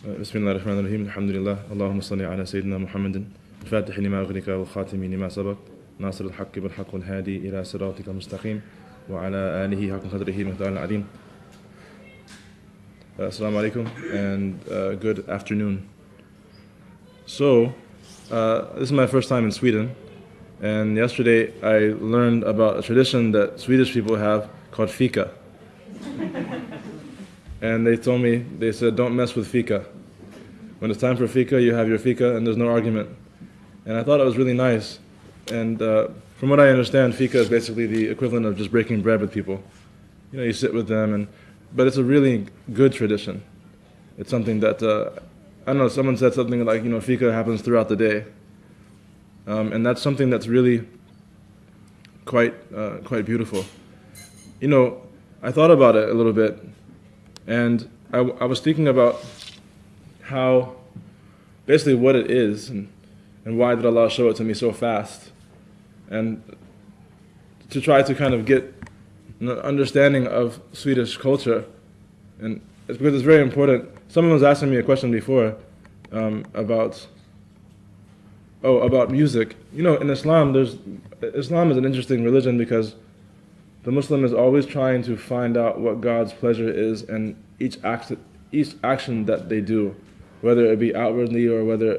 بسم الله الرحمن الرحيم الحمد لله اللهم صل على سيدنا محمد الفاتح لما أغلق والخاتم لما سبق ناصر الحق بالحق والهادي إلى صراطك المستقيم وعلى آله حق قدره مقدار العظيم. Assalamu alaikum and good afternoon. So, this is my first time in Sweden, and yesterday I learned about a tradition that Swedish people have called Fika. And they told me, they said, don't mess with Fika. When it's time for Fika, you have your Fika and there's no argument. And I thought it was really nice. And from what I understand, Fika is basically the equivalent of just breaking bread with people. You know, you sit with them, but it's a really good tradition. It's something that, I don't know, someone said something like, you know, Fika happens throughout the day. And that's something that's really quite beautiful. You know, I thought about it a little bit, and I was thinking about how, basically what it is, and why did Allah show it to me so fast, and to try to kind of get an understanding of Swedish culture. And it's because it's very important. Someone was asking me a question before about music. You know, in Islam Islam is an interesting religion because the Muslim is always trying to find out what God's pleasure is in each action that they do, whether it be outwardly or whether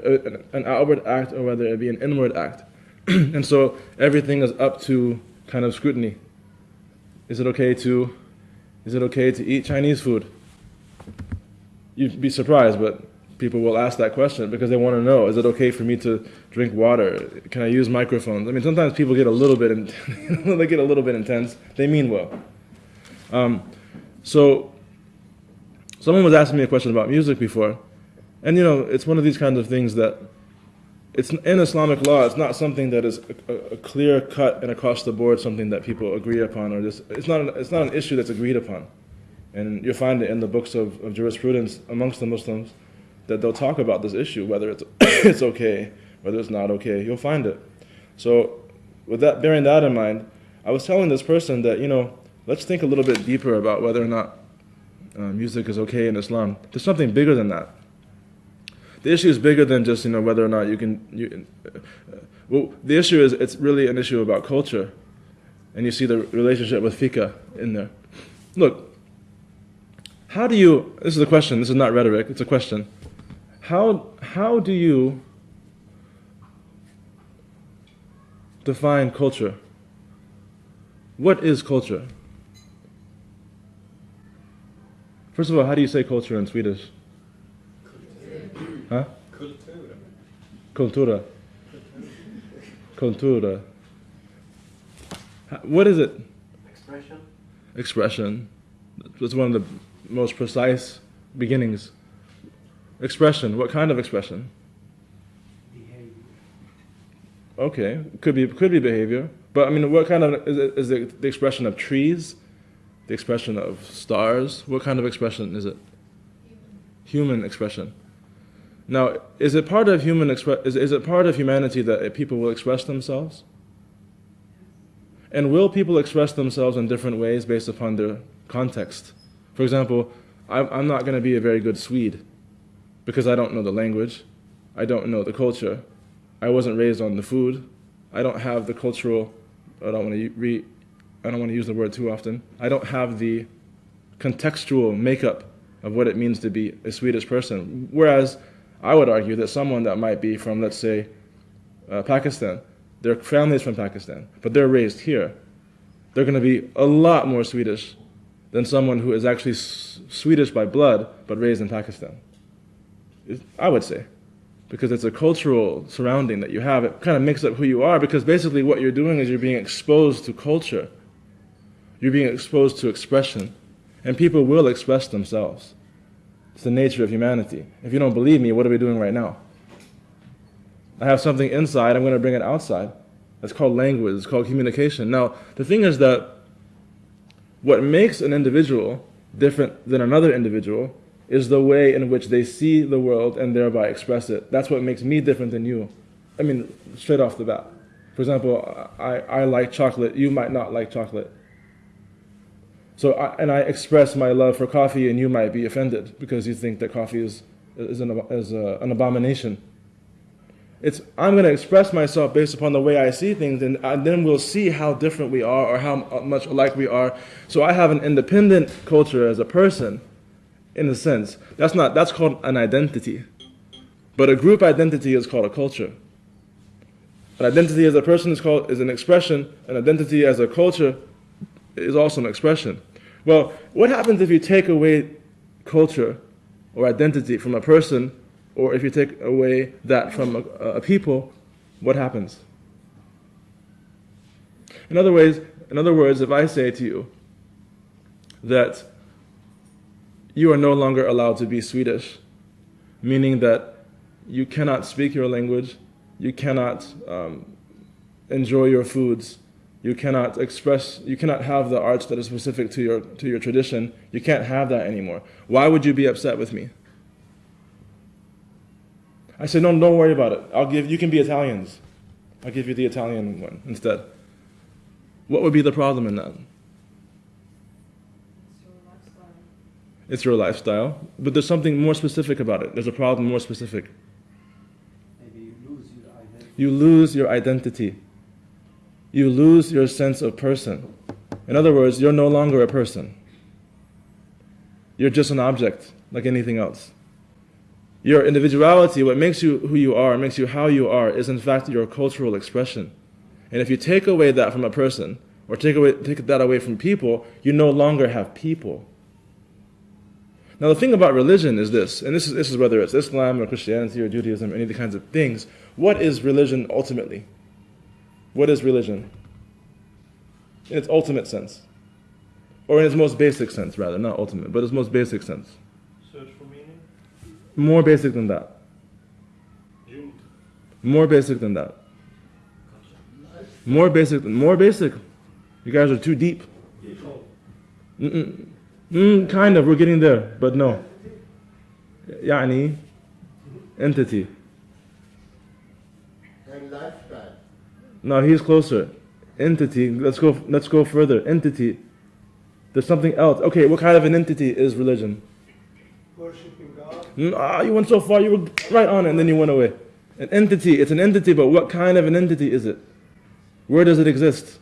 an outward act or whether it be an inward act. And so everything is up to kind of scrutiny. Is it okay to eat Chinese food? You'd be surprised, but people will ask that question because they want to know, is it okay for me to drink water? Can I use microphones? I mean, sometimes people get a little bit intense. They mean well. So someone was asking me a question about music before, and you know, it's one of these kinds of things that it's in Islamic law. It's not something that is a clear cut and across the board something that people agree upon, or just it's not an issue that's agreed upon. And you'll find it in the books of jurisprudence amongst the Muslims that they'll talk about this issue, whether it's okay, whether it's not okay. You'll find it. So, with that, bearing that in mind, I was telling this person that, you know, let's think a little bit deeper about whether or not music is okay in Islam. There's something bigger than that. The issue is bigger than just, you know, whether or not well, the issue is, it's really an issue about culture. And you see the relationship with Fika in there. Look, this is a question, this is not rhetoric, it's a question. How do you define culture? What is culture? First of all, how do you say culture in Swedish? Huh? Kultura. Kultura. What is it? Expression. That's one of the most precise beginnings. Expression. What kind of expression? Behavior. Okay, could be behavior. But I mean, what kind of is it? The expression of trees, the expression of stars. What kind of expression is it? Human expression. Now, is it part of is it part of humanity that people will express themselves? And will people express themselves in different ways based upon their context? For example, I'm not going to be a very good Swede because I don't know the language, I don't know the culture, I wasn't raised on the food, I don't have the cultural, I don't want to use the word too often, I don't have the contextual makeup of what it means to be a Swedish person. Whereas I would argue that someone that might be from, let's say, Pakistan, their family's from Pakistan, but they're raised here, they're going to be a lot more Swedish than someone who is actually Swedish by blood, but raised in Pakistan. I would say. Because it's a cultural surrounding that you have. It kind of makes up who you are, because basically what you're doing is you're being exposed to culture. You're being exposed to expression. And people will express themselves. It's the nature of humanity. If you don't believe me, what are we doing right now? I have something inside, I'm going to bring it outside. That's called language, it's called communication. Now, the thing is that what makes an individual different than another individual is the way in which they see the world and thereby express it. That's what makes me different than you. I mean, straight off the bat. For example, I like chocolate, you might not like chocolate. So I express my love for coffee and you might be offended because you think that coffee is an abomination. I'm going to express myself based upon the way I see things, and then we'll see how different we are or how much alike we are. So I have an independent culture as a person, in a sense. That's called an identity. But a group identity is called a culture. An identity as a person is an expression. An identity as a culture is also an expression. Well, what happens if you take away culture or identity from a person, or if you take away that from a people? What happens? In other words, if I say to you that you are no longer allowed to be Swedish, meaning that you cannot speak your language, you cannot enjoy your foods, you cannot have the arts that is specific to your tradition, you can't have that anymore. Why would you be upset with me? I said, no, don't worry about it. You can be Italians. I'll give you the Italian one instead. What would be the problem in that? It's your lifestyle. But there's something more specific about it. There's a problem more specific. Maybe you lose your identity. You lose your identity. You lose your sense of person. In other words, you're no longer a person. You're just an object, like anything else. Your individuality, what makes you who you are, makes you how you are, is in fact your cultural expression. And if you take away that from a person, or take that away from people, you no longer have people. Now the thing about religion is this, and this is whether it's Islam or Christianity or Judaism or any of the kinds of things. What is religion ultimately? What is religion? In its ultimate sense. Or in its most basic sense, rather, not ultimate, but its most basic sense. Search for meaning? More basic than that. More basic than that. More basic. You guys are too deep. Kind of, we're getting there, but no. Yani, entity. And lifespan. No, he's closer. Entity, let's go further. Entity. There's something else. Okay, what kind of an entity is religion? Worshipping God. You went so far, you were right on it, and then you went away. An entity, it's an entity, but what kind of an entity is it? Where does it exist?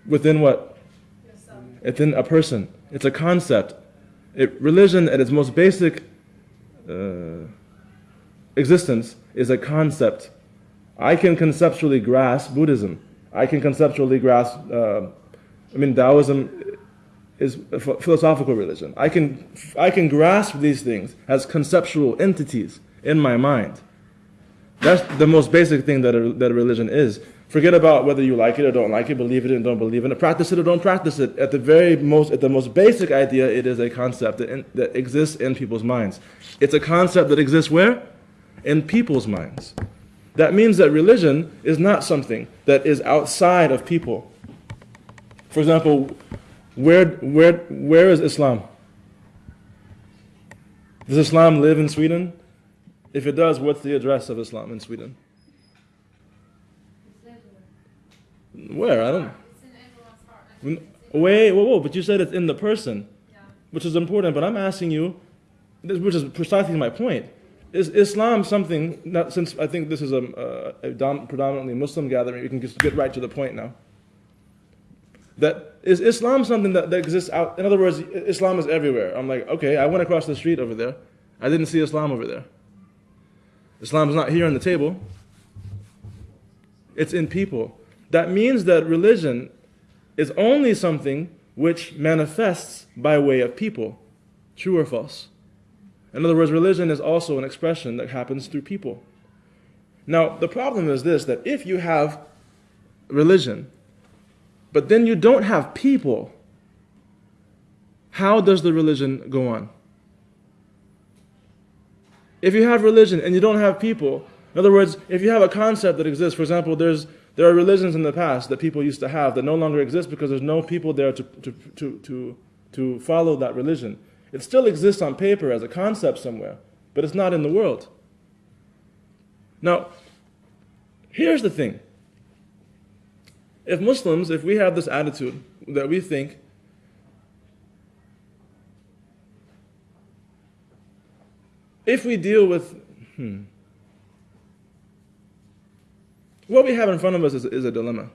Within what? Yourself. Within a person. It's a concept. Religion at its most basic existence is a concept. I can conceptually grasp Buddhism. I can conceptually grasp, Taoism is a philosophical religion. I can grasp these things as conceptual entities in my mind. That's the most basic thing that a religion is. Forget about whether you like it or don't like it, believe it or don't believe it, practice it or don't practice it. At the most basic idea, it is a concept that exists in people's minds. It's a concept that exists where? In people's minds. That means that religion is not something that is outside of people. For example, where is Islam? Does Islam live in Sweden? If it does, what's the address of Islam in Sweden? Where? I don't. It's in everyone's heart. Whoa, but you said it's in the person, Yeah. which is important, but I'm asking you, which is precisely my point. Is Islam something, since I think this is a predominantly Muslim gathering, you can just get right to the point now. That is Islam something that exists out, in other words, Islam is everywhere. I'm like, okay, I went across the street over there. I didn't see Islam over there. Islam is not here on the table. It's in people. That means that religion is only something which manifests by way of people. True or false? In other words, religion is also an expression that happens through people. Now, the problem is this, that if you have religion, but then you don't have people, how does the religion go on? If you have religion and you don't have people, in other words, if you have a concept that exists, for example, there are religions in the past that people used to have that no longer exist because there's no people there to follow that religion. It still exists on paper as a concept somewhere, but it's not in the world. Now, here's the thing. If Muslims, if we have this attitude that we think if we deal with, what we have in front of us is a dilemma.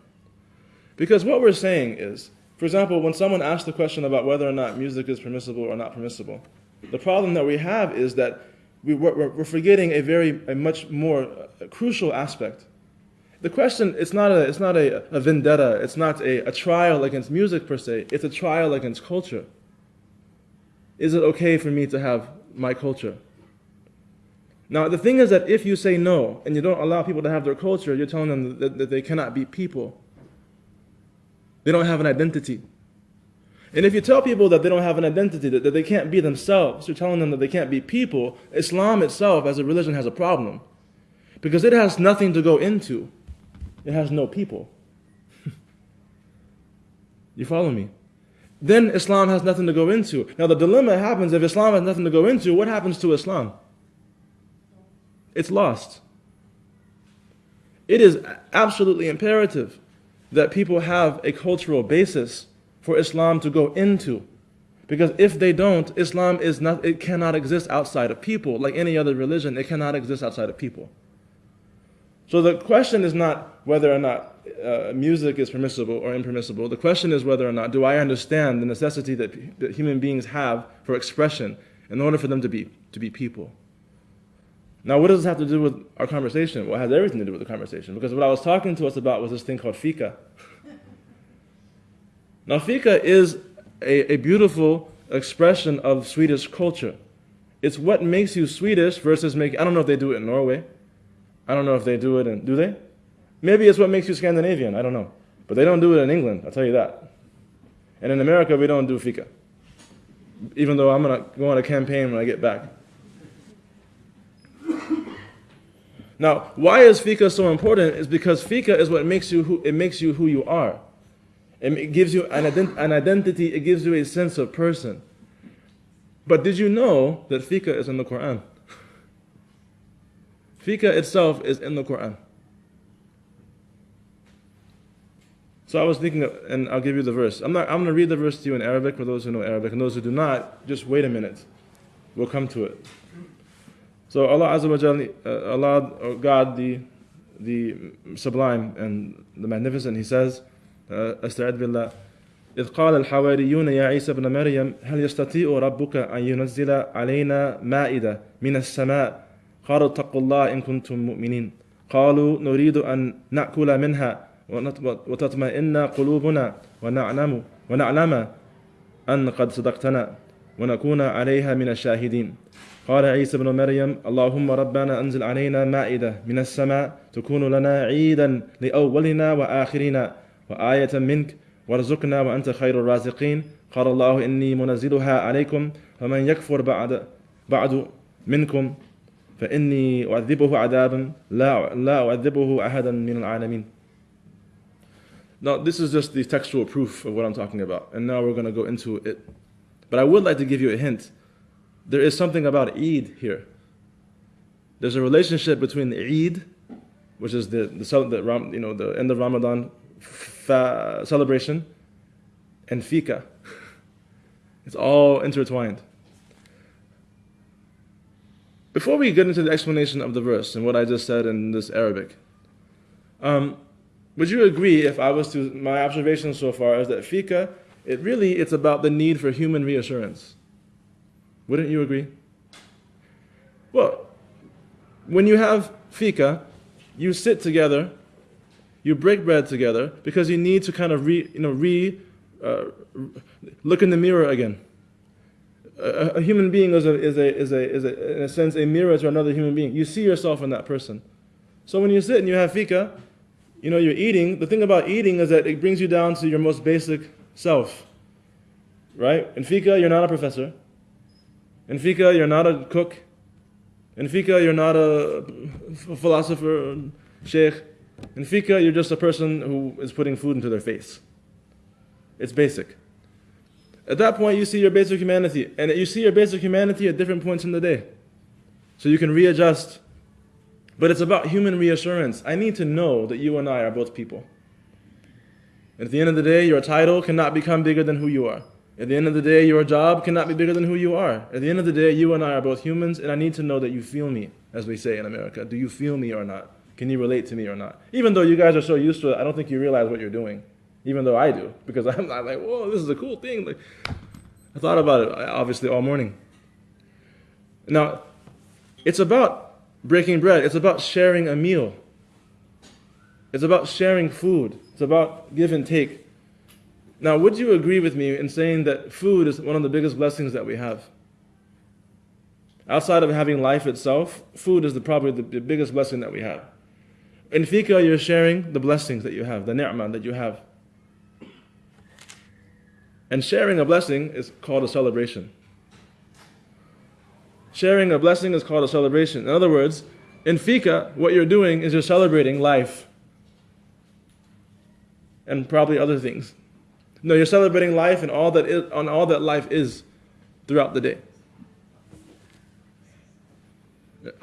Because what we're saying is, for example, when someone asks the question about whether or not music is permissible or not permissible, the problem that we have is that we're forgetting a much more crucial aspect. The question, it's not a vendetta, it's not a trial against music per se, it's a trial against culture. Is it okay for me to have my culture? Now, the thing is that if you say no, and you don't allow people to have their culture, you're telling them that they cannot be people. They don't have an identity. And if you tell people that they don't have an identity, that they can't be themselves, you're telling them that they can't be people, Islam itself as a religion has a problem. Because it has nothing to go into. It has no people. You follow me? Then Islam has nothing to go into. Now the dilemma happens, if Islam has nothing to go into, what happens to Islam? It's lost. It is absolutely imperative that people have a cultural basis for Islam to go into. Because if they don't, Islam it cannot exist outside of people. Like any other religion, it cannot exist outside of people. So the question is not whether or not music is permissible or impermissible. The question is whether or not do I understand the necessity that human beings have for expression in order for them to be people. Now, what does this have to do with our conversation? Well, it has everything to do with the conversation, because what I was talking to us about was this thing called Fika. Now, Fika is a beautiful expression of Swedish culture. It's what makes you Swedish versus I don't know if they do it in Norway. I don't know if they do it do they? Maybe it's what makes you Scandinavian, I don't know. But they don't do it in England, I'll tell you that. And in America, we don't do Fika. Even though I'm going to go on a campaign when I get back. Now, why is Fika so important? Is because Fika is what makes you who you are. It gives you an identity, it gives you a sense of person. But did you know that Fika is in the Quran? Fika itself is in the Quran. So I was thinking, and I'll give you the verse. I'm going to read the verse to you in Arabic for those who know Arabic, and those who do not, just wait a minute. We'll come to it. So Allah Azza wa Jalla, Allah, or God, the sublime and the magnificent, He says, أستعذ بالله إذ قال الحواريون يا عيسى ابن مريم هل يستطيع ربك أن ينزل علينا مائدة من السماء قالوا اتقوا الله إن كنتم مؤمنين قالوا نريد أن نأكل منها وتطمئن قلوبنا ونعلم أن قد صدقتنا ونكون عليها من الشاهدين قال عيسى ابن مريم اللهم ربنا أنزل علينا مائدة من السماء تكون لنا عيدا لأولنا وآخرنا وآية منك وارزقنا وأنت خير الرازقين قال الله إني منزلها عليكم فمن يكفر بعد منكم فإني أعذبه عذابا لا أعذبه أحدا من العالمين. Now this is just the textual proof of what I'm talking about, and now we're going to go into it. But I would like to give you a hint. There is something about Eid here. There's a relationship between the Eid, which is the end of Ramadan celebration, and Fika. It's all intertwined. Before we get into the explanation of the verse and what I just said in this Arabic, would you agree if I was to, my observation so far is that Fika, it's about the need for human reassurance. Wouldn't you agree? Well, when you have Fika, you sit together, you break bread together because you need to kind of look in the mirror again. A human being is in a sense a mirror to another human being. You see yourself in that person. So when you sit and you have Fika, you're eating. The thing about eating is that it brings you down to your most basic self, right? In Fika, you're not a professor. In Fika, you're not a cook. In Fika, you're not a philosopher, sheikh. In Fika, you're just a person who is putting food into their face. It's basic. At that point, you see your basic humanity. And you see your basic humanity at different points in the day. So you can readjust. But it's about human reassurance. I need to know that you and I are both people. And at the end of the day, your title cannot become bigger than who you are. At the end of the day, your job cannot be bigger than who you are. At the end of the day, you and I are both humans, and I need to know that you feel me, as we say in America. Do you feel me or not? Can you relate to me or not? Even though you guys are so used to it, I don't think you realize what you're doing. Even though I do, because I'm not like, whoa, this is a cool thing. Like, I thought about it, obviously, all morning. Now, it's about breaking bread. It's about sharing a meal. It's about sharing food. It's about give and take. Now, would you agree with me in saying that food is one of the biggest blessings that we have? Outside of having life itself, food is probably the biggest blessing that we have. In Fika, you're sharing the blessings that you have, the ni'mah that you have. And sharing a blessing is called a celebration. Sharing a blessing is called a celebration. In other words, in Fika, what you're doing is you're celebrating life. And probably other things. No, you're celebrating life and all that life is throughout the day.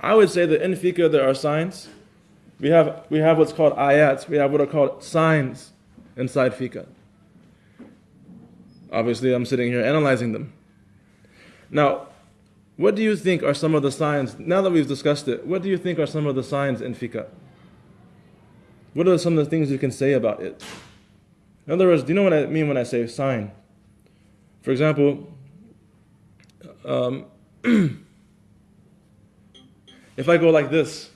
I would say that in Fika there are signs. We have what's called ayats. We have what are called signs inside Fika. Obviously, I'm sitting here analyzing them. Now, what do you think are some of the signs? Now that we've discussed it, what do you think are some of the signs in Fika? What are some of the things you can say about it? In other words, do you know what I mean when I say sign? For example, if I go like this,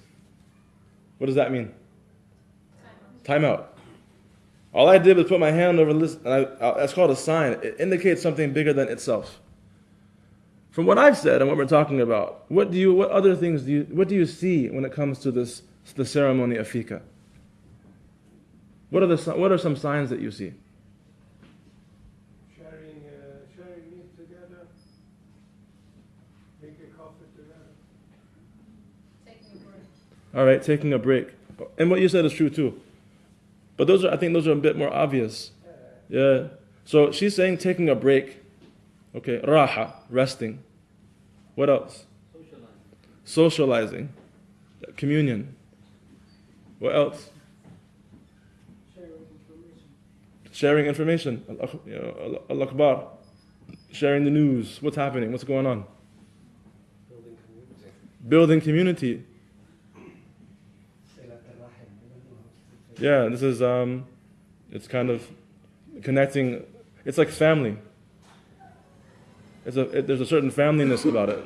what does that mean? Time out. All I did was put my hand over this, and that's called a sign. It indicates something bigger than itself. From what I've said and what we're talking about, what do you see when it comes to the ceremony of Fika? What are some signs that you see? Sharing meat together, make a coffee together. Taking a break. All right, taking a break. And what you said is true too. But I think those are a bit more obvious. Yeah. So she's saying taking a break. Okay, raha, resting. What else? Socializing. Communion. What else? Sharing information. Al-Akbar. Sharing the news. What's happening? What's going on? Building community. Yeah, this is, it's kind of connecting. It's like family. There's a certain familyness about it.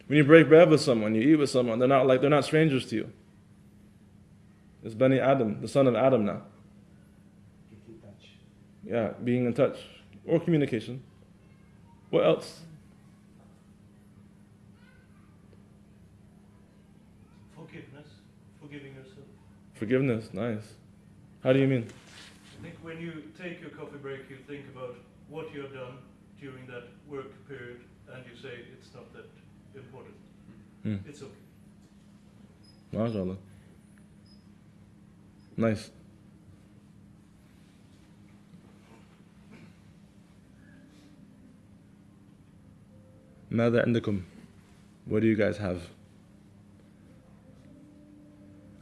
When you break bread with someone, you eat with someone, they're not strangers to you. It's Bani Adam, the son of Adam now. Yeah, being in touch. Or communication. What else? Forgiveness, forgiving yourself. Forgiveness, nice. How do you mean? I think when you take your coffee break, you think about what you have done during that work period, and you say it's not that important. It's okay. MashaAllah. Nice. ماذا عندكم? What do you guys have?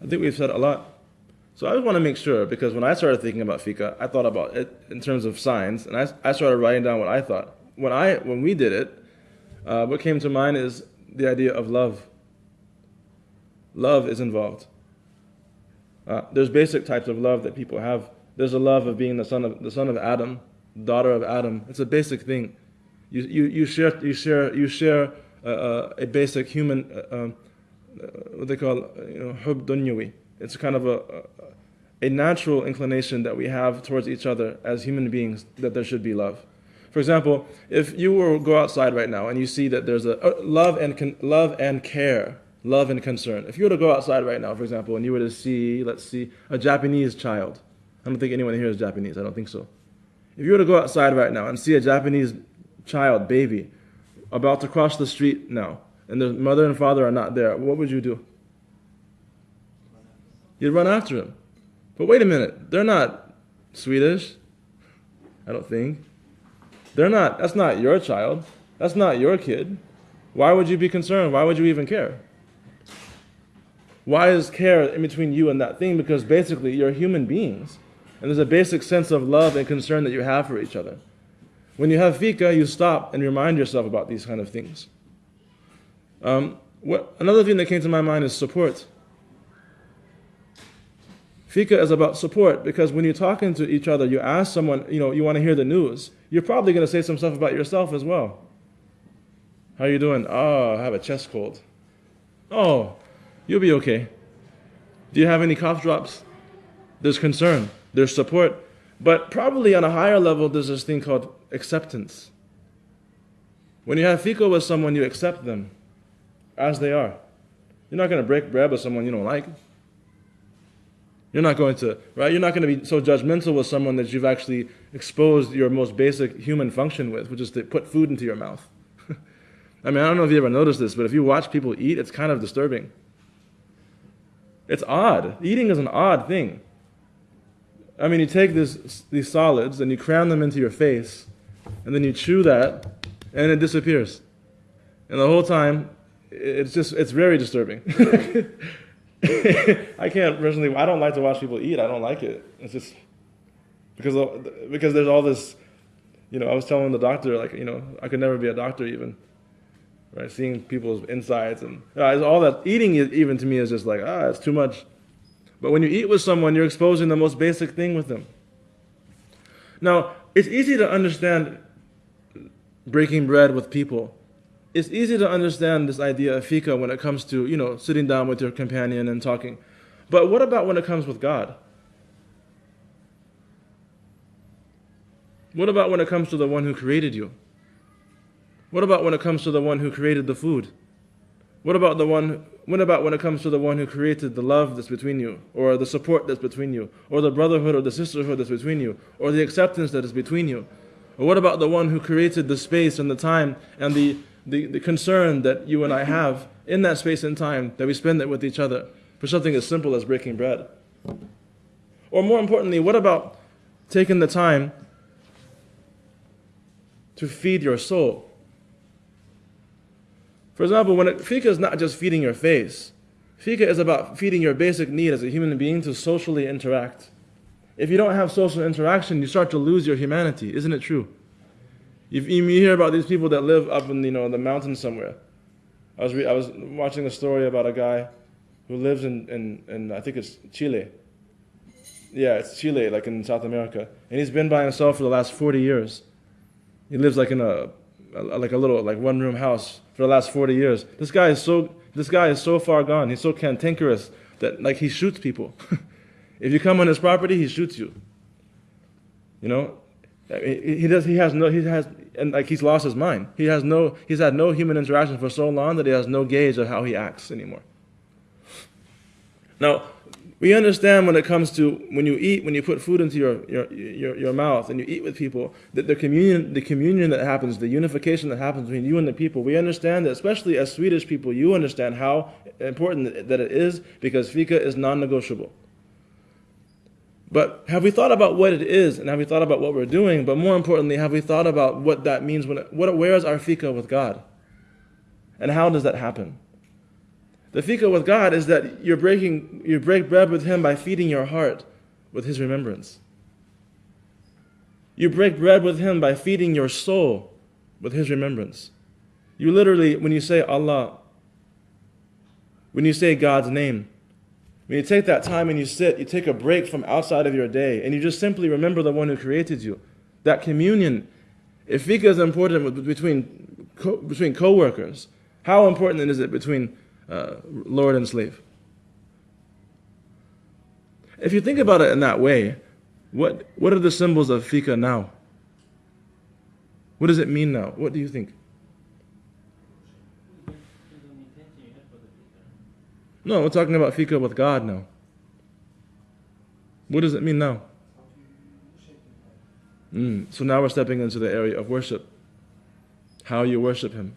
I think we've said a lot. So I just want to make sure, because when I started thinking about Fika, I thought about it in terms of signs, and I started writing down what I thought. When we did it, what came to mind is the idea of love. Love is involved. There's basic types of love that people have. There's a love of being the son of Adam, daughter of Adam. It's a basic thing. You share a basic human what they call hub dunyawi. It's kind of a natural inclination that we have towards each other as human beings, that there should be love. For example, if you were to go outside right now and you see that there's a love and care, love and concern. If you were to go outside right now, for example, and you were to see, let's see, a Japanese child. I don't think anyone here is Japanese. I don't think so. If you were to go outside right now and see a Japanese child, baby, about to cross the street now, and the mother and father are not there, what would you do? You'd run after him. But wait a minute, they're not Swedish, I don't think. That's not your child. That's not your kid. Why would you be concerned? Why would you even care? Why is care in between you and that thing? Because basically you're human beings. And there's a basic sense of love and concern that you have for each other. When you have fika, you stop and remind yourself about these kind of things. Another thing that came to my mind is support. Fika is about support, because when you're talking to each other, you ask someone, you want to hear the news, you're probably going to say some stuff about yourself as well. How are you doing? Oh, I have a chest cold. Oh, you'll be okay. Do you have any cough drops? There's concern, there's support, but probably on a higher level, there's this thing called acceptance. When you have fika with someone, you accept them as they are. You're not going to break bread with someone you don't like. You're not going to, right? You're not going to be so judgmental with someone that you've actually exposed your most basic human function with, which is to put food into your mouth. I mean, I don't know if you ever noticed this, but if you watch people eat, it's kind of disturbing. It's odd. Eating is an odd thing. I mean, you take these solids and you cram them into your face, and then you chew that, and it disappears. And the whole time, it's very disturbing. I don't like to watch people eat. I don't like it. It's just because there's all this, I was telling the doctor, I could never be a doctor even, right? Seeing people's insides and all that. Eating even to me is just like, it's too much. But when you eat with someone, you're exposing the most basic thing with them. Now, it's easy to understand breaking bread with people. It's easy to understand this idea of fika when it comes to, sitting down with your companion and talking. But what about when it comes with God? What about when it comes to the one who created you? What about when it comes to the one who created the food? What about when it comes to the one who created the love that's between you, or the support that's between you, or the brotherhood or the sisterhood that's between you, or the acceptance that is between you? Or what about the one who created the space and the time and the concern that you and I have in that space and time, that we spend it with each other for something as simple as breaking bread? Or more importantly, what about taking the time to feed your soul? For example, fika is not just feeding your face. Fika is about feeding your basic need as a human being to socially interact. If you don't have social interaction, you start to lose your humanity. Isn't it true? You hear about these people that live up in the mountains somewhere. I was watching a story about a guy who lives in I think it's Chile. Yeah, it's Chile, like in South America, and he's been by himself for the last 40 years. He lives like in a little one-room house for the last 40 years. This guy is so far gone. He's so cantankerous that he shoots people. If you come on his property, he shoots you. He's lost his mind. He's had no human interaction for so long that he has no gauge of how he acts anymore. Now, we understand when it comes to when you put food into your mouth and you eat with people, that the communion that happens, the unification that happens between you and the people, we understand that, especially as Swedish people, you understand how important that it is, because fika is non-negotiable. But have we thought about what it is, and have we thought about what we're doing? But more importantly, have we thought about what that means? Where is our fika with God? And how does that happen? The fika with God is that you break bread with Him by feeding your heart with His remembrance. You break bread with Him by feeding your soul with His remembrance. You literally, when you say Allah, when you say God's name, when you take that time and you sit, you take a break from outside of your day, and you just simply remember the one who created you. That communion, if fika is important between co-workers, how important is it between Lord and slave? If you think about it in that way, what are the symbols of fika now? What does it mean now? What do you think? No, we're talking about fika with God now. What does it mean now? So now we're stepping into the area of worship. How you worship Him.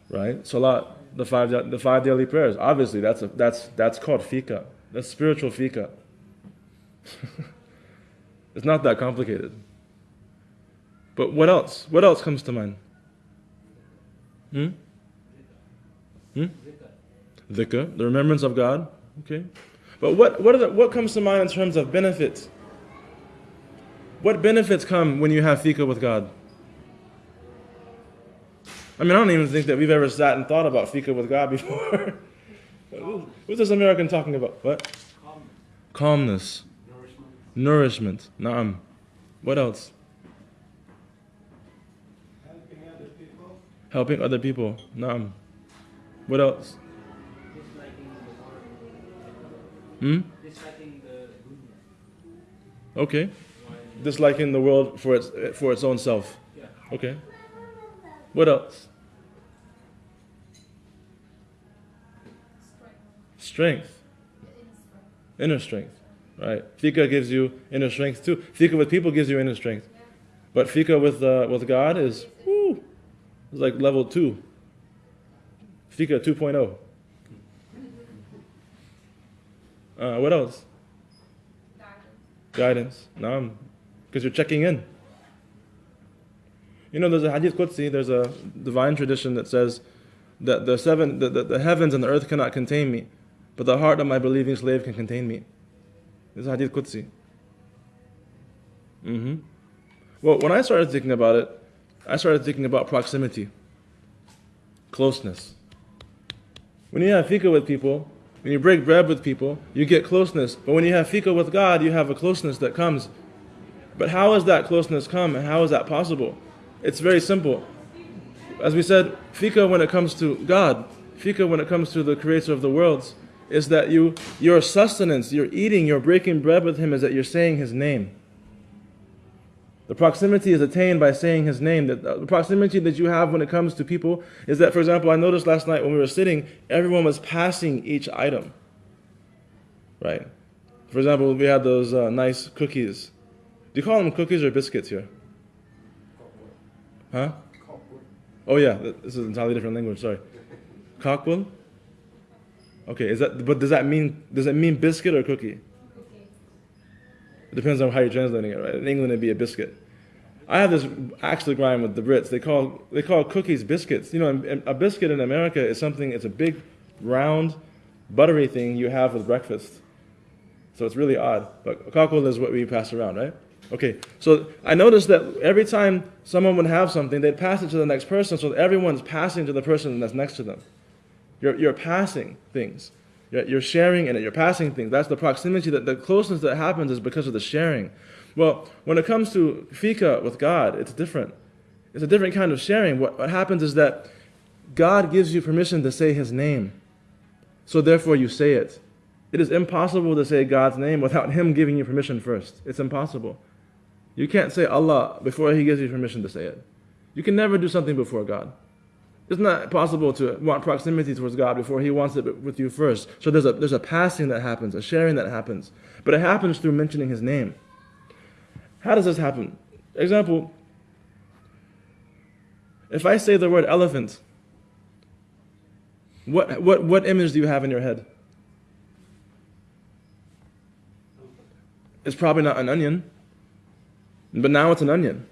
Right? Salat, the five daily prayers. Obviously, that's called fika. That's spiritual fika. It's not that complicated. But what else? What else comes to mind? Dhikr, the remembrance of God. Okay. But what comes to mind in terms of benefits? What benefits come when you have fika with God? I mean, I don't even think that we've ever sat and thought about fika with God before. What's this American talking about? What? Calmness. Nourishment. Naam. What else? Helping other people. Helping other people. Naam. What else? Disliking the Hmm? world. Disliking the dunya. Okay. Disliking the world for its own self. Yeah. Okay. What else? Strength. Inner strength. Right. Fika gives you inner strength too. Fika with people gives you inner strength. But fika with God is, woo, it's like level 2. Fika 2.0. What else? Guidance. Naam. Because you're checking in. You know, there's a hadith Qudsi, there's a divine tradition that says that the heavens and the earth cannot contain me, but the heart of my believing slave can contain me. This is hadith Qudsi. Well, when I started thinking about it, I started thinking about proximity, closeness. When you have fika with people, when you break bread with people, you get closeness. But when you have fika with God, you have a closeness that comes. But how has that closeness come, and how is that possible? It's very simple. As we said, fika when it comes to God, fika when it comes to the creator of the worlds, is that your sustenance, you're eating, you're breaking bread with Him, is that you're saying His name. The proximity is attained by saying His name. The proximity that you have when it comes to people is that, for example, I noticed last night when we were sitting, everyone was passing each item. Right? For example, we had those nice cookies. Do you call them cookies or biscuits here? Huh? Oh yeah, this is an entirely different language, sorry. Kakwal? Okay, but does it mean biscuit or cookie? It depends on how you're translating it, right? In England it'd be a biscuit. I have this actually grind with the Brits. They call cookies biscuits. You know, a biscuit in America is something, it's a big, round, buttery thing you have with breakfast. So it's really odd. But kakwal is what we pass around, right? Okay, so I noticed that every time someone would have something, they'd pass it to the next person, so everyone's passing to the person that's next to them. You're passing things. You're sharing in it. You're passing things. That's the proximity, that the closeness that happens is because of the sharing. Well, when it comes to fika with God, it's different. It's a different kind of sharing. What happens is that God gives you permission to say His name. So therefore you say it. It is impossible to say God's name without Him giving you permission first. It's impossible. You can't say Allah before He gives you permission to say it. You can never do something before God. It's not possible to want proximity towards God before He wants it with you first. So there's a passing that happens, a sharing that happens. But it happens through mentioning His name. How does this happen? Example, if I say the word elephant, what image do you have in your head? It's probably not an onion. But now it's an onion.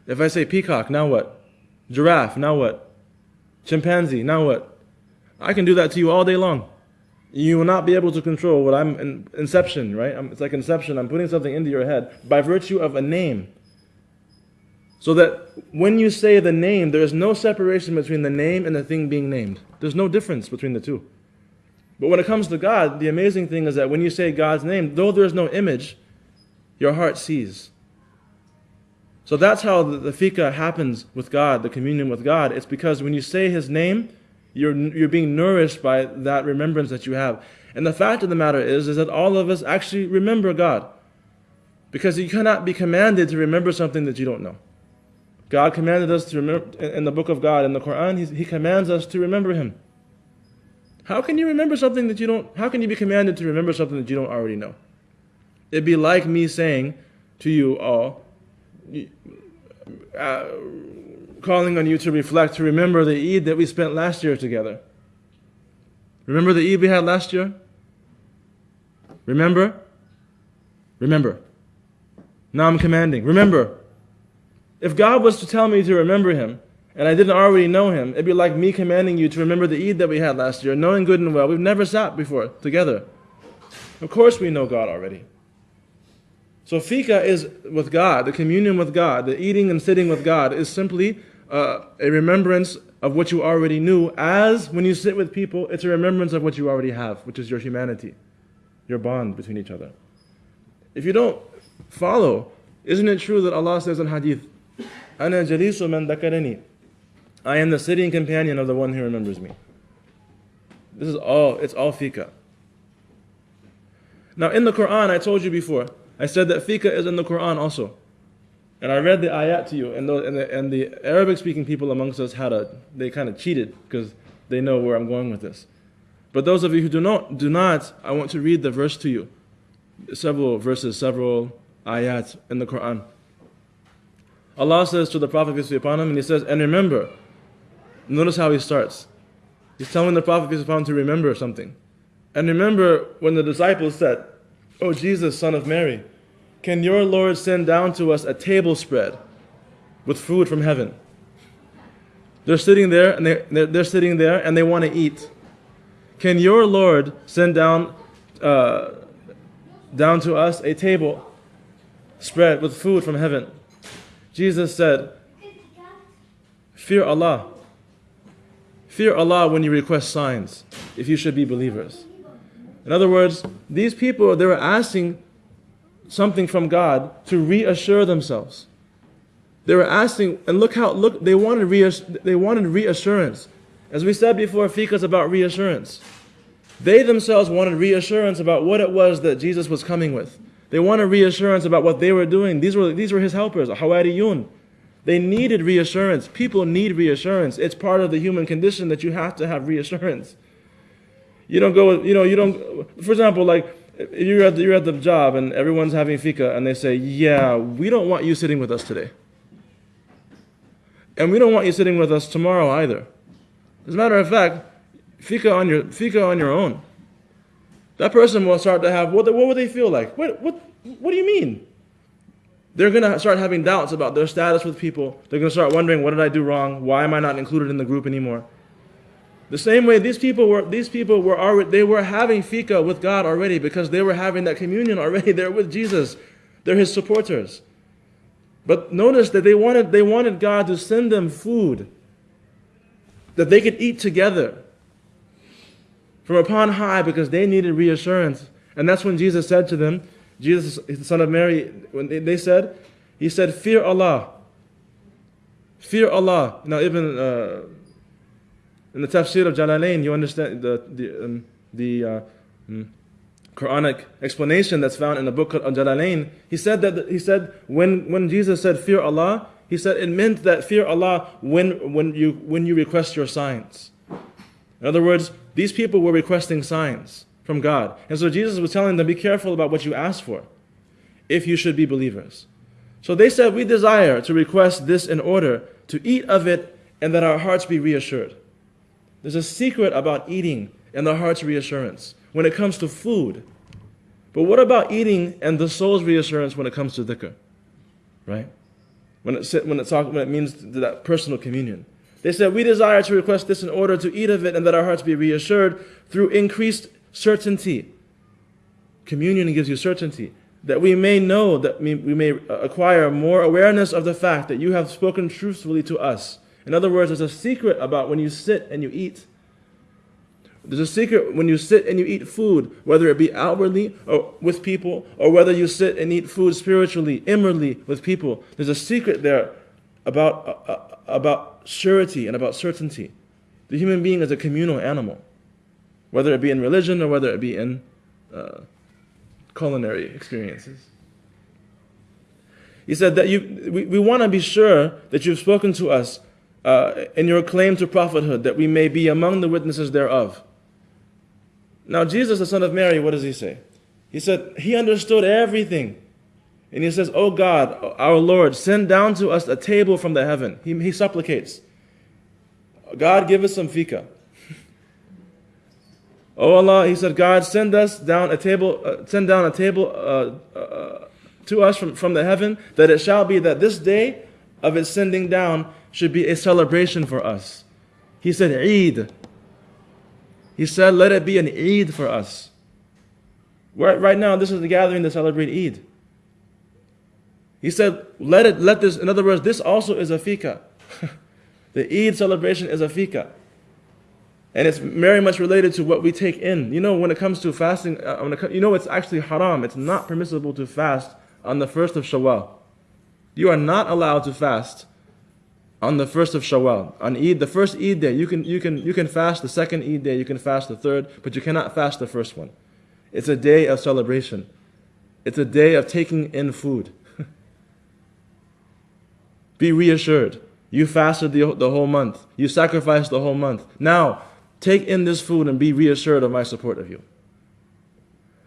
If I say peacock, now what? Giraffe, now what? Chimpanzee, now what? I can do that to you all day long. You will not be able to control what I'm in inception, right? It's like inception. I'm putting something into your head by virtue of a name. So that when you say the name, there is no separation between the name and the thing being named. There's no difference between the two. But when it comes to God, the amazing thing is that when you say God's name, though there is no image, your heart sees. So that's how the fika happens with God, the communion with God. It's because when you say His name, you're being nourished by that remembrance that you have. And the fact of the matter is that all of us actually remember God. Because you cannot be commanded to remember something that you don't know. God commanded us to remember, in the book of God, in the Quran, He commands us to remember Him. How can you remember something that you don't, how can you be commanded to remember something that you don't already know? It'd be like me saying to you all, calling on you to reflect, to remember the Eid that we spent last year together. Remember the Eid we had last year? Remember? Remember. Now I'm commanding. Remember. If God was to tell me to remember Him, and I didn't already know Him, it'd be like me commanding you to remember the Eid that we had last year, knowing good and well. We've never sat before together. Of course we know God already. So Fika is with God, the communion with God, the eating and sitting with God is simply a remembrance of what you already knew, as when you sit with people, it's a remembrance of what you already have, which is your humanity, your bond between each other. If you don't follow, isn't it true that Allah says in Hadith, "Ana jalisu man dakarani," I am the sitting companion of the one who remembers me. This is all, it's all Fika. Now in the Quran, I told you before, I said that Fika is in the Quran also. And I read the ayat to you, and the Arabic-speaking people amongst us they kind of cheated because they know where I'm going with this. But those of you who do not, I want to read the verse to you. Several verses, several ayat in the Quran. Allah says to the Prophet, peace be upon him, and He says, and remember, notice how He starts. He's telling the Prophet, peace be upon him, to remember something. And remember when the disciples said, "O Jesus, son of Mary, can your Lord send down to us a table spread with food from heaven?" They're sitting there and they're sitting there and they want to eat. Can your Lord send down to us a table spread with food from heaven? Jesus said, "Fear Allah. Fear Allah when you request signs, if you should be believers." In other words, these people, they were asking something from God to reassure themselves. They were asking, and they wanted reassurance. As we said before, Fika is about reassurance. They themselves wanted reassurance about what it was that Jesus was coming with. They wanted reassurance about what they were doing. These were His helpers, Hawariyun. They needed reassurance. People need reassurance. It's part of the human condition that you have to have reassurance. You don't go, for example, like, you're at the job and everyone's having Fika and they say, "Yeah, we don't want you sitting with us today. And we don't want you sitting with us tomorrow either." As a matter of fact, Fika on your own. That person will start to have, what would they feel like? What do you mean? They're going to start having doubts about their status with people. They're going to start wondering, what did I do wrong? Why am I not included in the group anymore? The same way these people were having Fika with God already because they were having that communion already. They're with Jesus. They're His supporters. But notice that they wanted God to send them food that they could eat together from upon high because they needed reassurance. And that's when Jesus said to them, Jesus, the son of Mary, when He said, "Fear Allah. Fear Allah." Now even in the tafsir of Jalalain, you understand the Quranic explanation that's found in the book of Jalalain. He said when Jesus said "fear Allah," He said it meant that fear Allah when you request your signs. In other words, these people were requesting signs from God, and so Jesus was telling them, be careful about what you ask for, if you should be believers. So they said, we desire to request this in order to eat of it, and that our hearts be reassured. There's a secret about eating and the heart's reassurance when it comes to food. But what about eating and the soul's reassurance when it comes to dhikr? Right? When it means that personal communion. They said, we desire to request this in order to eat of it and that our hearts be reassured through increased certainty. Communion gives you certainty. That we may know, that we may acquire more awareness of the fact that you have spoken truthfully to us. In other words, there's a secret about when you sit and you eat. There's a secret when you sit and you eat food, whether it be outwardly or with people, or whether you sit and eat food spiritually, inwardly with people. There's a secret there about surety and about certainty. The human being is a communal animal, whether it be in religion or whether it be in culinary experiences. He said that we want to be sure that you've spoken to us in your claim to prophethood, that we may be among the witnesses thereof. Now Jesus, the son of Mary, what does he say? He said he understood everything. And he says, "Oh God, our Lord, send down to us a table from the heaven." He supplicates. God, give us some fika. Oh Allah, he said, God, send down a table to us from the heaven, that it shall be that this day of its sending down should be a celebration for us. He said, Eid. He said, let it be an Eid for us. Right now, this is the gathering to celebrate Eid. He said, let this, in other words, this also is a Fika. The Eid celebration is a Fika. And it's very much related to what we take in. You know, when it comes to fasting, it's actually haram. It's not permissible to fast on the 1st of Shawwal. You are not allowed to fast on the 1st of Shawwal. On Eid, the first Eid day, you can fast the second Eid day, you can fast the third, but you cannot fast the first one. It's a day of celebration. It's a day of taking in food. Be reassured. You fasted the whole month. You sacrificed the whole month. Now, take in this food and be reassured of my support of you.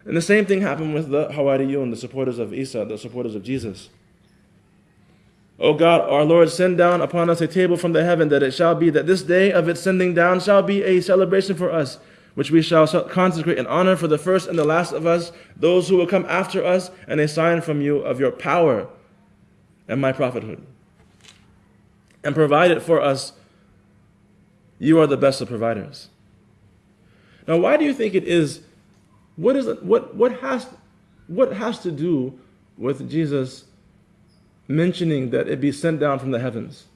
And the same thing happened with the Hawariyun, the supporters of Isa, the supporters of Jesus. O God, our Lord, send down upon us a table from the heaven, that it shall be that this day of its sending down shall be a celebration for us, which we shall consecrate and honor for the first and the last of us, those who will come after us, and a sign from you of your power and my prophethood. And provide it for us. You are the best of providers. Now, why do you think it is? What has to do with Jesus mentioning that it be sent down from the heavens?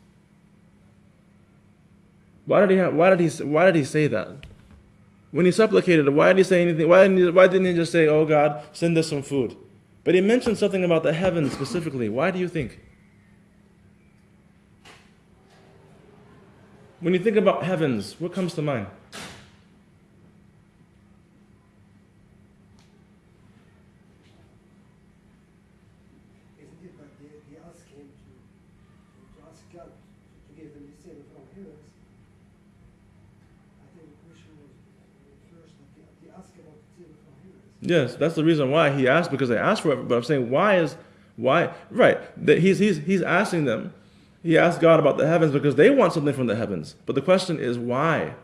Why did he say that? When he supplicated, why did he say anything? Why didn't he just say, "Oh God, send us some food"? But he mentioned something about the heavens specifically. Why do you think? When you think about heavens, what comes to mind? Isn't it that they asked him to ask God to give them the table from heavens? I think the question was first that they asked about the table from heavens. Yes, that's the reason why he asked, because they asked for it. But I'm saying, why? Right? That he's asking them. He asked God about the heavens because they want something from the heavens. But the question is, why?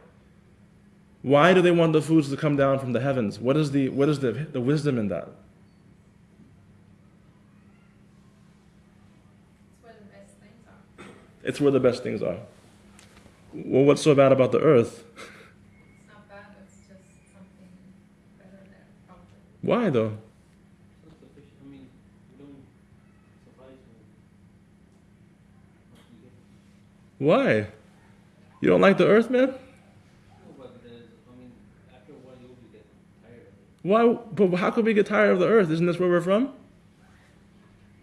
Why do they want the foods to come down from the heavens? What is the wisdom in that? It's where the best things are. It's where the best things are. Well, what's so bad about the earth? It's not bad, it's just something better there, probably. Why though? It's not sufficient. I mean, you don't suffice what you get. Why? You don't like the earth, man? No, but I mean, after a while you will get tired of it. Why? But how could we get tired of the earth? Isn't this where we're from?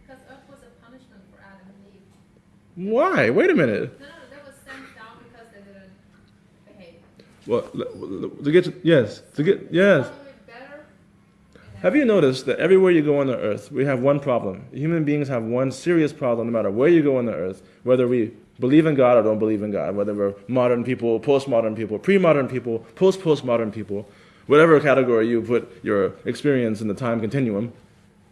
Because earth was a punishment for Adam and Eve. Why? Wait a minute. No, that was sent down because they didn't behave. Well, to get yes. Probably better. Have you noticed that everywhere you go on the earth, we have one problem? Human beings have one serious problem no matter where you go on the earth, whether we believe in God or don't believe in God, whether we're modern people, postmodern people, pre-modern people, post-postmodern people, whatever category you put your experience in the time continuum,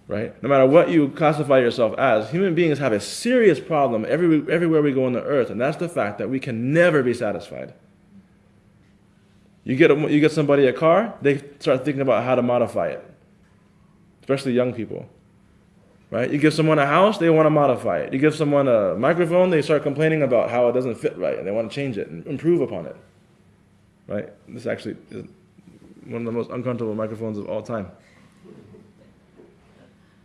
right? No matter what you classify yourself as, human beings have a serious problem everywhere we go on the earth, and that's the fact that we can never be satisfied. You get somebody a car, they start thinking about how to modify it, especially young people. Right? You give someone a house, they want to modify it. You give someone a microphone, they start complaining about how it doesn't fit right, and they want to change it and improve upon it. Right? This actually is one of the most uncomfortable microphones of all time.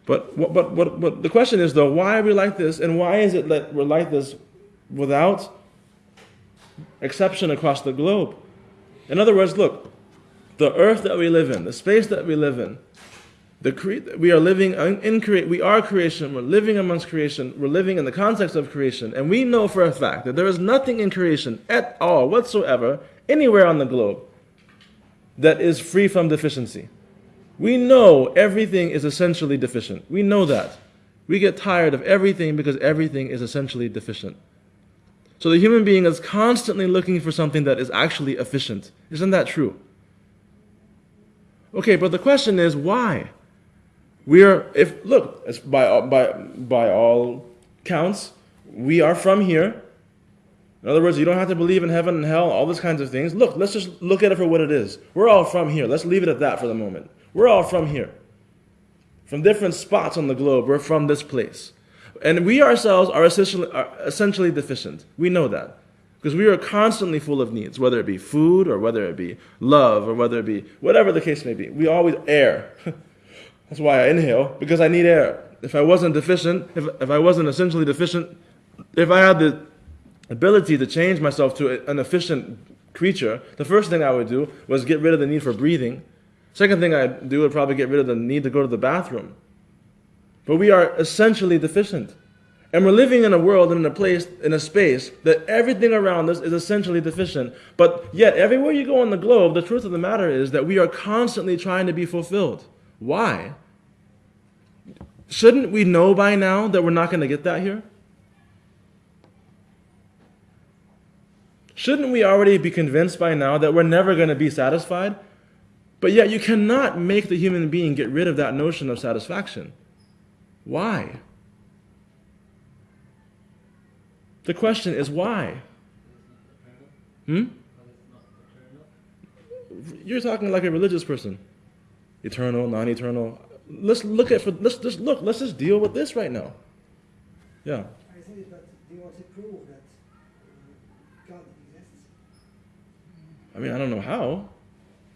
But the question is, though, why are we like this, and why is it that we're like this without exception across the globe? In other words, look, the earth that we live in, the space that we live in, we are living in creation. We are creation. We're living amongst creation. We're living in the context of creation. And we know for a fact that there is nothing in creation at all whatsoever, anywhere on the globe, that is free from deficiency. We know everything is essentially deficient. We know that. We get tired of everything because everything is essentially deficient. So the human being is constantly looking for something that is actually efficient. Isn't that true? Okay, but the question is, why? It's by all counts, we are from here. In other words, you don't have to believe in heaven and hell, all these kinds of things. Look, let's just look at it for what it is. We're all from here. Let's leave it at that for the moment. We're all from here. From different spots on the globe, we're from this place. And we ourselves are essentially deficient. We know that. Because we are constantly full of needs, whether it be food or whether it be love or whether it be whatever the case may be. We always air. That's why I inhale, because I need air. if I wasn't deficient, if I wasn't essentially deficient, if I had the ability to change myself to an efficient creature, the first thing I would do was get rid of the need for breathing. Second thing I'd do would probably get rid of the need to go to the bathroom. But we are essentially deficient. And we're living in a world and in a place, in a space, that everything around us is essentially deficient. But yet, everywhere you go on the globe, the truth of the matter is that we are constantly trying to be fulfilled. Why? Shouldn't we know by now that we're not going to get that here? Shouldn't we already be convinced by now that we're never going to be satisfied? But yet you cannot make the human being get rid of that notion of satisfaction. Why? The question is why? You're talking like a religious person. Eternal, non-eternal. Let's just deal with this right now. Yeah. I think that they want to prove that God exists. I mean, I don't know how.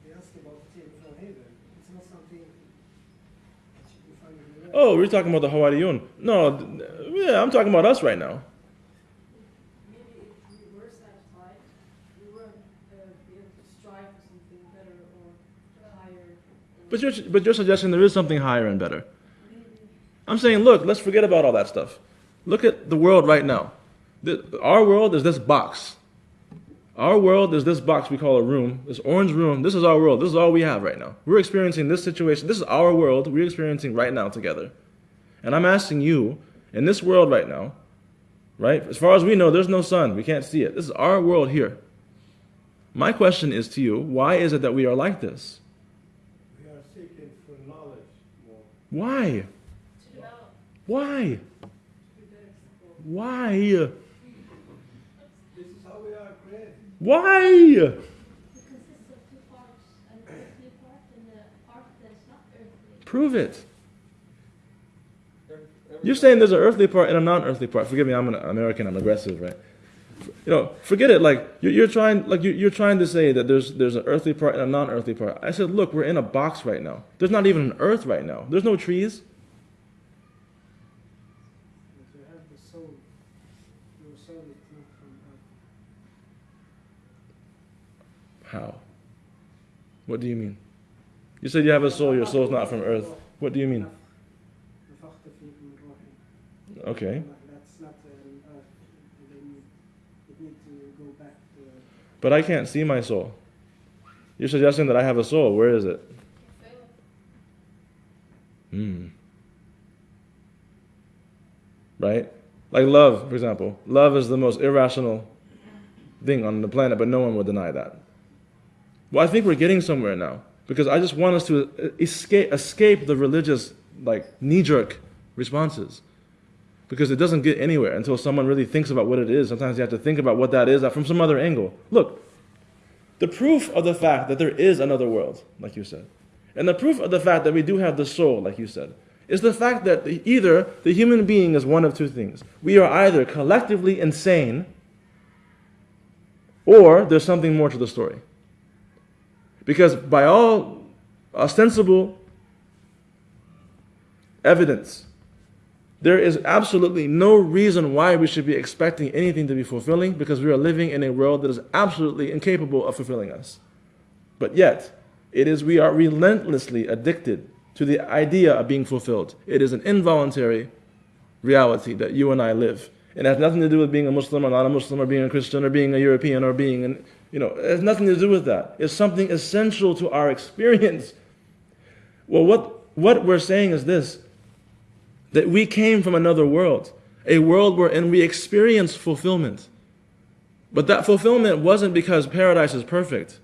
They ask about the table from heaven. It's not something that you find in the world. Oh, we're talking about the Hawariyun. No, yeah, I'm talking about us right now. Maybe if we were satisfied, we wouldn't be able to strive for something better or higher. But you're suggesting there is something higher and better. I'm saying, look, let's forget about all that stuff. Look at the world right now. Our world is this box. Our world is this box we call a room, this orange room. This is our world. This is all we have right now. We're experiencing this situation. This is our world we're experiencing right now together. And I'm asking you, in this world right now, right? As far as we know, there's no sun. We can't see it. This is our world here. My question is to you, why is it that we are like this? We are seeking for knowledge more. Why? To develop. Why? Why? This is how we are created. Why? It consists of two parts, an earthly part and a part that's not earthly. Prove it. You're saying there's an earthly part and a non-earthly part. Forgive me, I'm an American, I'm aggressive, right? Forget it. Like you're trying to say that there's an earthly part and a non-earthly part. I said, look, we're in a box right now. There's not even an earth right now. There's no trees. But you have the soul. Your soul is not from earth. How? What do you mean? You said you have a soul, your soul's not from earth. What do you mean? Okay. That's not earth. It needs to go back to. But I can't see my soul. You're suggesting that I have a soul. Where is it? Right? Like love, for example. Love is the most irrational thing on the planet, but no one would deny that. Well, I think we're getting somewhere now. Because I just want us to escape the religious, knee-jerk responses. Because it doesn't get anywhere until someone really thinks about what it is. Sometimes you have to think about what that is from some other angle. Look, the proof of the fact that there is another world, like you said, and the proof of the fact that we do have the soul, like you said, is the fact that either the human being is one of two things. We are either collectively insane, or there's something more to the story. Because by all ostensible evidence, there is absolutely no reason why we should be expecting anything to be fulfilling, because we are living in a world that is absolutely incapable of fulfilling us. But yet, we are relentlessly addicted to the idea of being fulfilled. It is an involuntary reality that you and I live. It has nothing to do with being a Muslim or not a Muslim, or being a Christian, or being a European, or being it has nothing to do with that. It's something essential to our experience. Well, what we're saying is this, that we came from another world, a world wherein we experience fulfillment. But that fulfillment wasn't because paradise is perfect.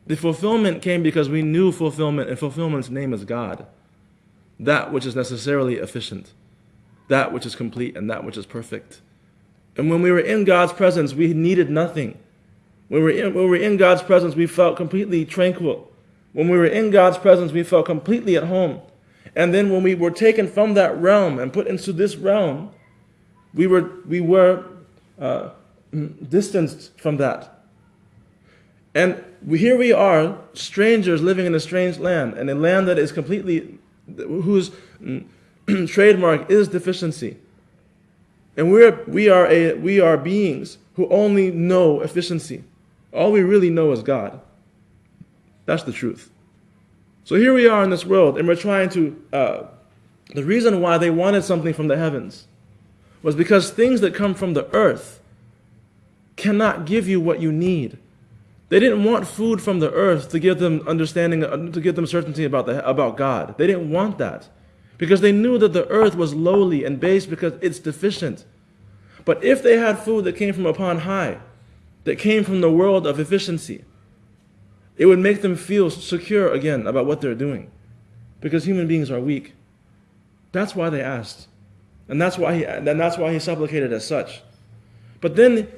The fulfillment came because we knew fulfillment, and fulfillment's name is God. That which is necessarily efficient, that which is complete, and that which is perfect. And when we were in God's presence, we needed nothing. When we were in God's presence, we felt completely tranquil. When we were in God's presence, we felt completely at home. And then when we were taken from that realm and put into this realm, we were distanced from that. And here we are, strangers living in a strange land, and a land that is completely, whose trademark is deficiency. And we are beings who only know efficiency. All we really know is God. That's the truth. So here we are in this world, and we're trying to... the reason why they wanted something from the heavens was because things that come from the earth cannot give you what you need. They didn't want food from the earth to give them understanding, to give them certainty about God. They didn't want that because they knew that the earth was lowly and base because it's deficient. But if they had food that came from upon high, that came from the world of efficiency, it would make them feel secure again about what they're doing, because human beings are weak. That's why they asked, and that's why he supplicated as such. But then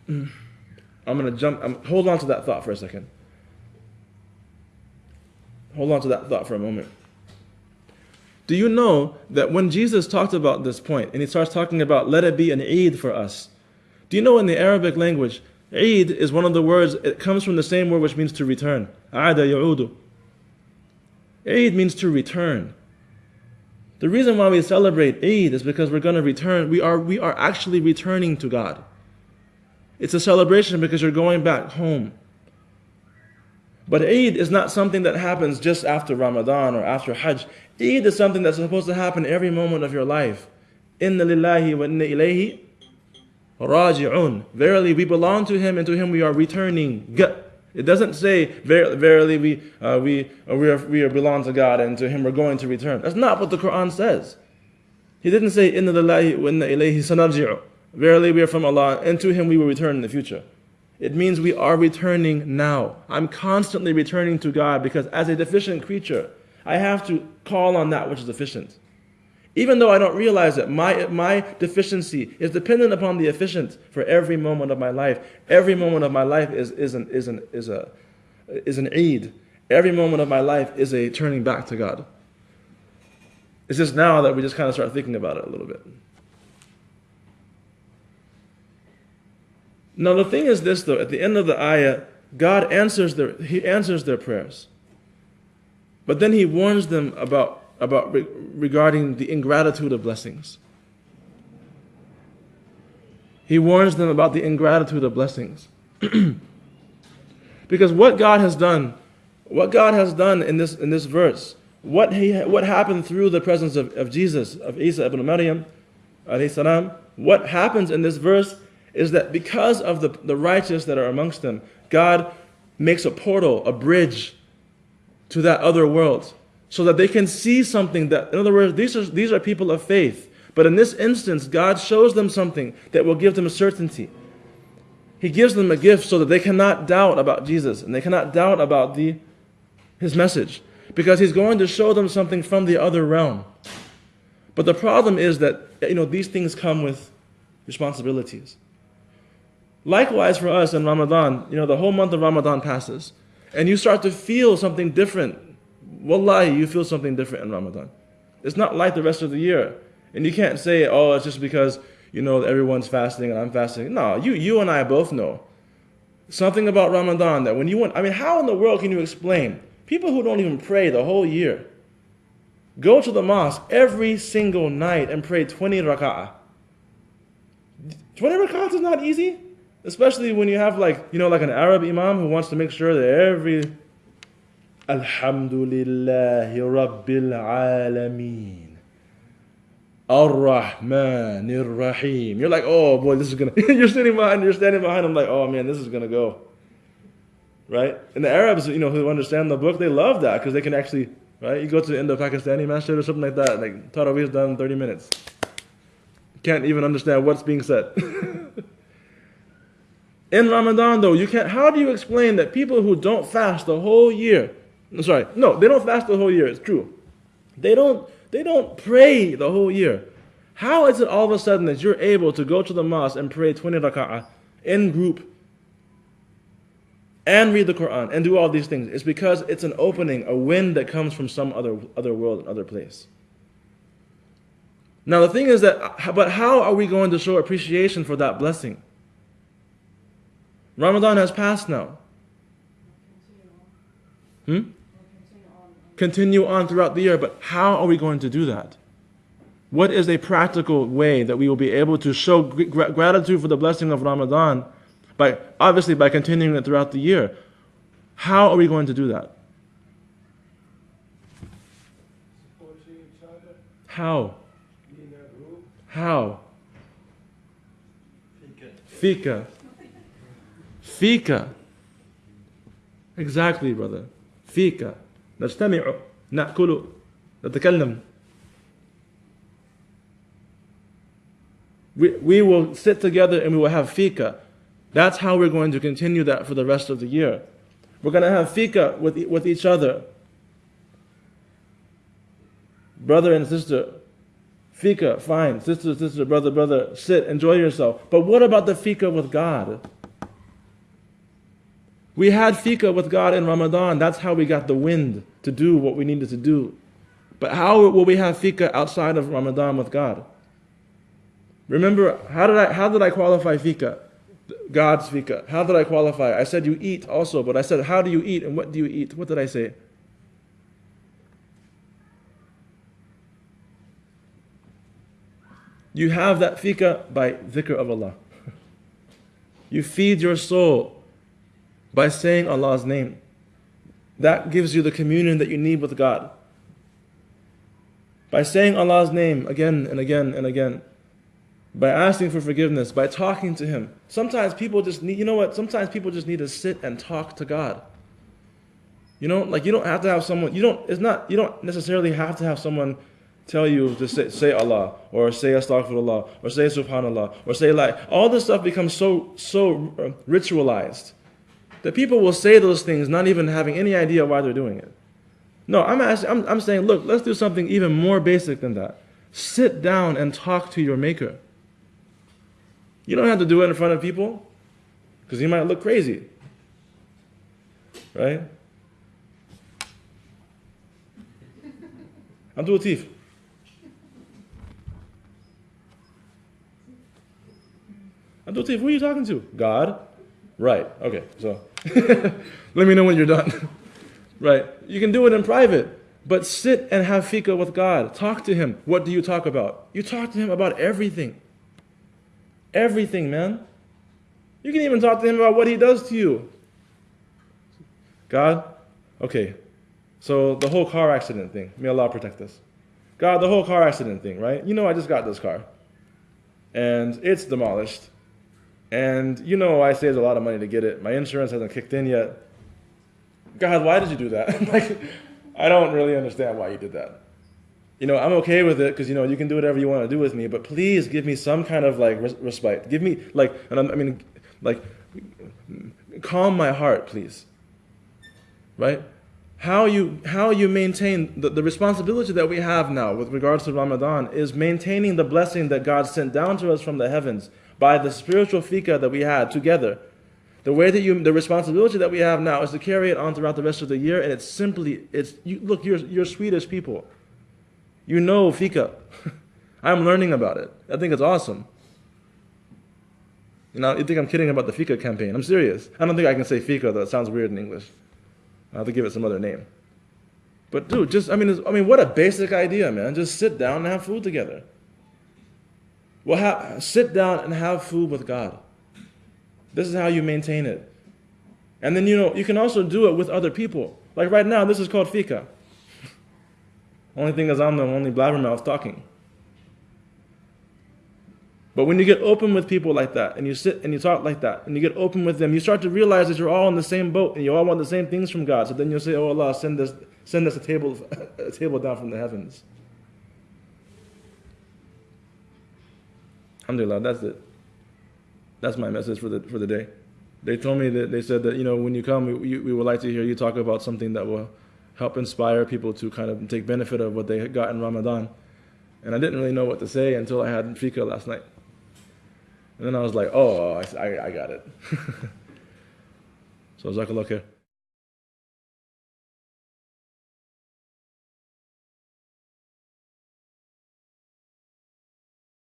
I'm going to jump. Hold on to that thought for a second. Hold on to that thought for a moment. Do you know that when Jesus talked about this point, and he starts talking about let it be an Eid for us, do you know in the Arabic language, Eid is one of the words, it comes from the same word which means to return. Aada ya'udu. Eid means to return. The reason why we celebrate Eid is because we're going to return. We are actually returning to God. It's a celebration because you're going back home. But Eid is not something that happens just after Ramadan or after Hajj. Eid is something that's supposed to happen every moment of your life. Inna lillahi wa inna ilayhi raji'un. Verily we belong to Him, and to Him we are returning. It doesn't say verily we belong to God, and to Him we're going to return. That's not what the Quran says. He didn't say inna lillahi wa inna ilayhi sanarji'u. Verily we are from Allah, and to Him we will return in the future. It means we are returning now. I'm constantly returning to God because as a deficient creature, I have to call on that which is efficient. Even though I don't realize it, my deficiency is dependent upon the efficient for every moment of my life. Every moment of my life is an Eid. Every moment of my life is a turning back to God. It's just now that we just kind of start thinking about it a little bit. Now the thing is this though, at the end of the ayah, God answers their prayers. But then He warns them regarding the ingratitude of blessings. He warns them about the ingratitude of blessings. Because what God has done in this verse, what happened through the presence of Jesus, of Isa ibn Maryam, alayhi salam, what happens in this verse is that because of the righteous that are amongst them, God makes a portal, a bridge to that other world, so that they can see something that, in other words, these are people of faith. But in this instance, God shows them something that will give them certainty. He gives them a gift so that they cannot doubt about Jesus, and they cannot doubt about His message, because He's going to show them something from the other realm. But the problem is that, these things come with responsibilities. Likewise for us in Ramadan, the whole month of Ramadan passes, and you start to feel something different. Wallahi, you feel something different in Ramadan. It's not like the rest of the year. And you can't say, oh, it's just because, everyone's fasting and I'm fasting. No, you and I both know something about Ramadan that when you want, how in the world can you explain people who don't even pray the whole year go to the mosque every single night and pray 20 raka'ah? 20 raka'ahs is not easy. Especially when you have like an Arab imam who wants to make sure that every Alhamdulillahi Rabbil Alameen Ar-Rahmanir Rahim. You're like, oh boy, this is gonna you're standing behind him like, oh man, this is gonna go. Right? And the Arabs, who understand the book, they love that because they can actually, right? You go to the Indo-Pakistani masjid or something like that, like Taraweeh is done in 30 minutes. Can't even understand what's being said. In Ramadan, though, how do you explain that people who don't fast the whole year, they don't fast the whole year, it's true. They don't pray the whole year. How is it all of a sudden that you're able to go to the mosque and pray 20 raka'ah in group and read the Quran and do all these things? It's because it's an opening, a wind that comes from some other world, other place. Now the thing is but how are we going to show appreciation for that blessing? Ramadan has passed now. Or continue on. Continue on throughout the year, but how are we going to do that? What is a practical way that we will be able to show gratitude for the blessing of Ramadan obviously by continuing it throughout the year? How are we going to do that? Supporting each other, How? in a group. How? Fika. Fika. Fika. Exactly, brother. Fika. نجتمع نأكل نتكلم. We will sit together and we will have fika. That's how we're going to continue that for the rest of the year. We're going to have fika with each other. Brother and sister. Fika, fine. Sister, brother, sit, enjoy yourself. But what about the fika with God? We had fika with God in Ramadan. That's how we got the wind to do what we needed to do. But how will we have fika outside of Ramadan with God? Remember, how did I qualify fika? God's fika. How did I qualify? I said you eat also, but I said how do you eat and what do you eat? What did I say? You have that fika by dhikr of Allah. You feed your soul by saying Allah's name. That gives you the communion that you need with God. By saying Allah's name again and again and again. By asking for forgiveness, by talking to Him. Sometimes people just need, sometimes people just need to sit and talk to God. You don't have to have someone, you don't necessarily have to have someone tell you to say Allah, or say Astaghfirullah, or say Subhanallah, or say all this stuff becomes so ritualized that people will say those things not even having any idea why they're doing it. No, I'm saying, look, let's do something even more basic than that. Sit down and talk to your Maker. You don't have to do it in front of people, because you might look crazy. Right? Abdul Latif. Abdul Latif, who are you talking to? God? Right. Okay, so let me know when you're done. Right. You can do it in private, but sit and have fika with God. Talk to Him. What do you talk about? You talk to Him about everything. Everything, man. You can even talk to Him about what He does to you. God, okay, so the whole car accident thing, may Allah protect us. God, the whole car accident thing, right? I just got this car, and it's demolished, and I saved a lot of money to get it. My insurance hasn't kicked in yet. God, why did you do that? I don't really understand why you did that. I'm okay with it because, you can do whatever you want to do with me, but please give me some kind of respite. Give me calm my heart, please. Right? How you maintain the responsibility that we have now with regards to Ramadan is maintaining the blessing that God sent down to us from the heavens by the spiritual fika that we had together. The way that the responsibility that we have now is to carry it on throughout the rest of the year, and look, you're Swedish people. You know fika. I'm learning about it. I think it's awesome. You think I'm kidding about the fika campaign. I'm serious. I don't think I can say fika, though. It sounds weird in English. I'll have to give it some other name. But dude, what a basic idea, man. Just sit down and have food together. Well, sit down and have food with God. This is how you maintain it. And then, you can also do it with other people. Like right now, this is called fika. Only thing is I'm the only blabbermouth talking. But when you get open with people like that, and you sit and you talk like that, and you get open with them, you start to realize that you're all in the same boat, and you all want the same things from God. So then you'll say, oh Allah, send us a table down from the heavens. Alhamdulillah, that's it. That's my message for the day. They told me that they said that, when you come, we would like to hear you talk about something that will help inspire people to kind of take benefit of what they got in Ramadan. And I didn't really know what to say until I had fika last night. And then I was like, oh, I got it. So, jazakallah khair.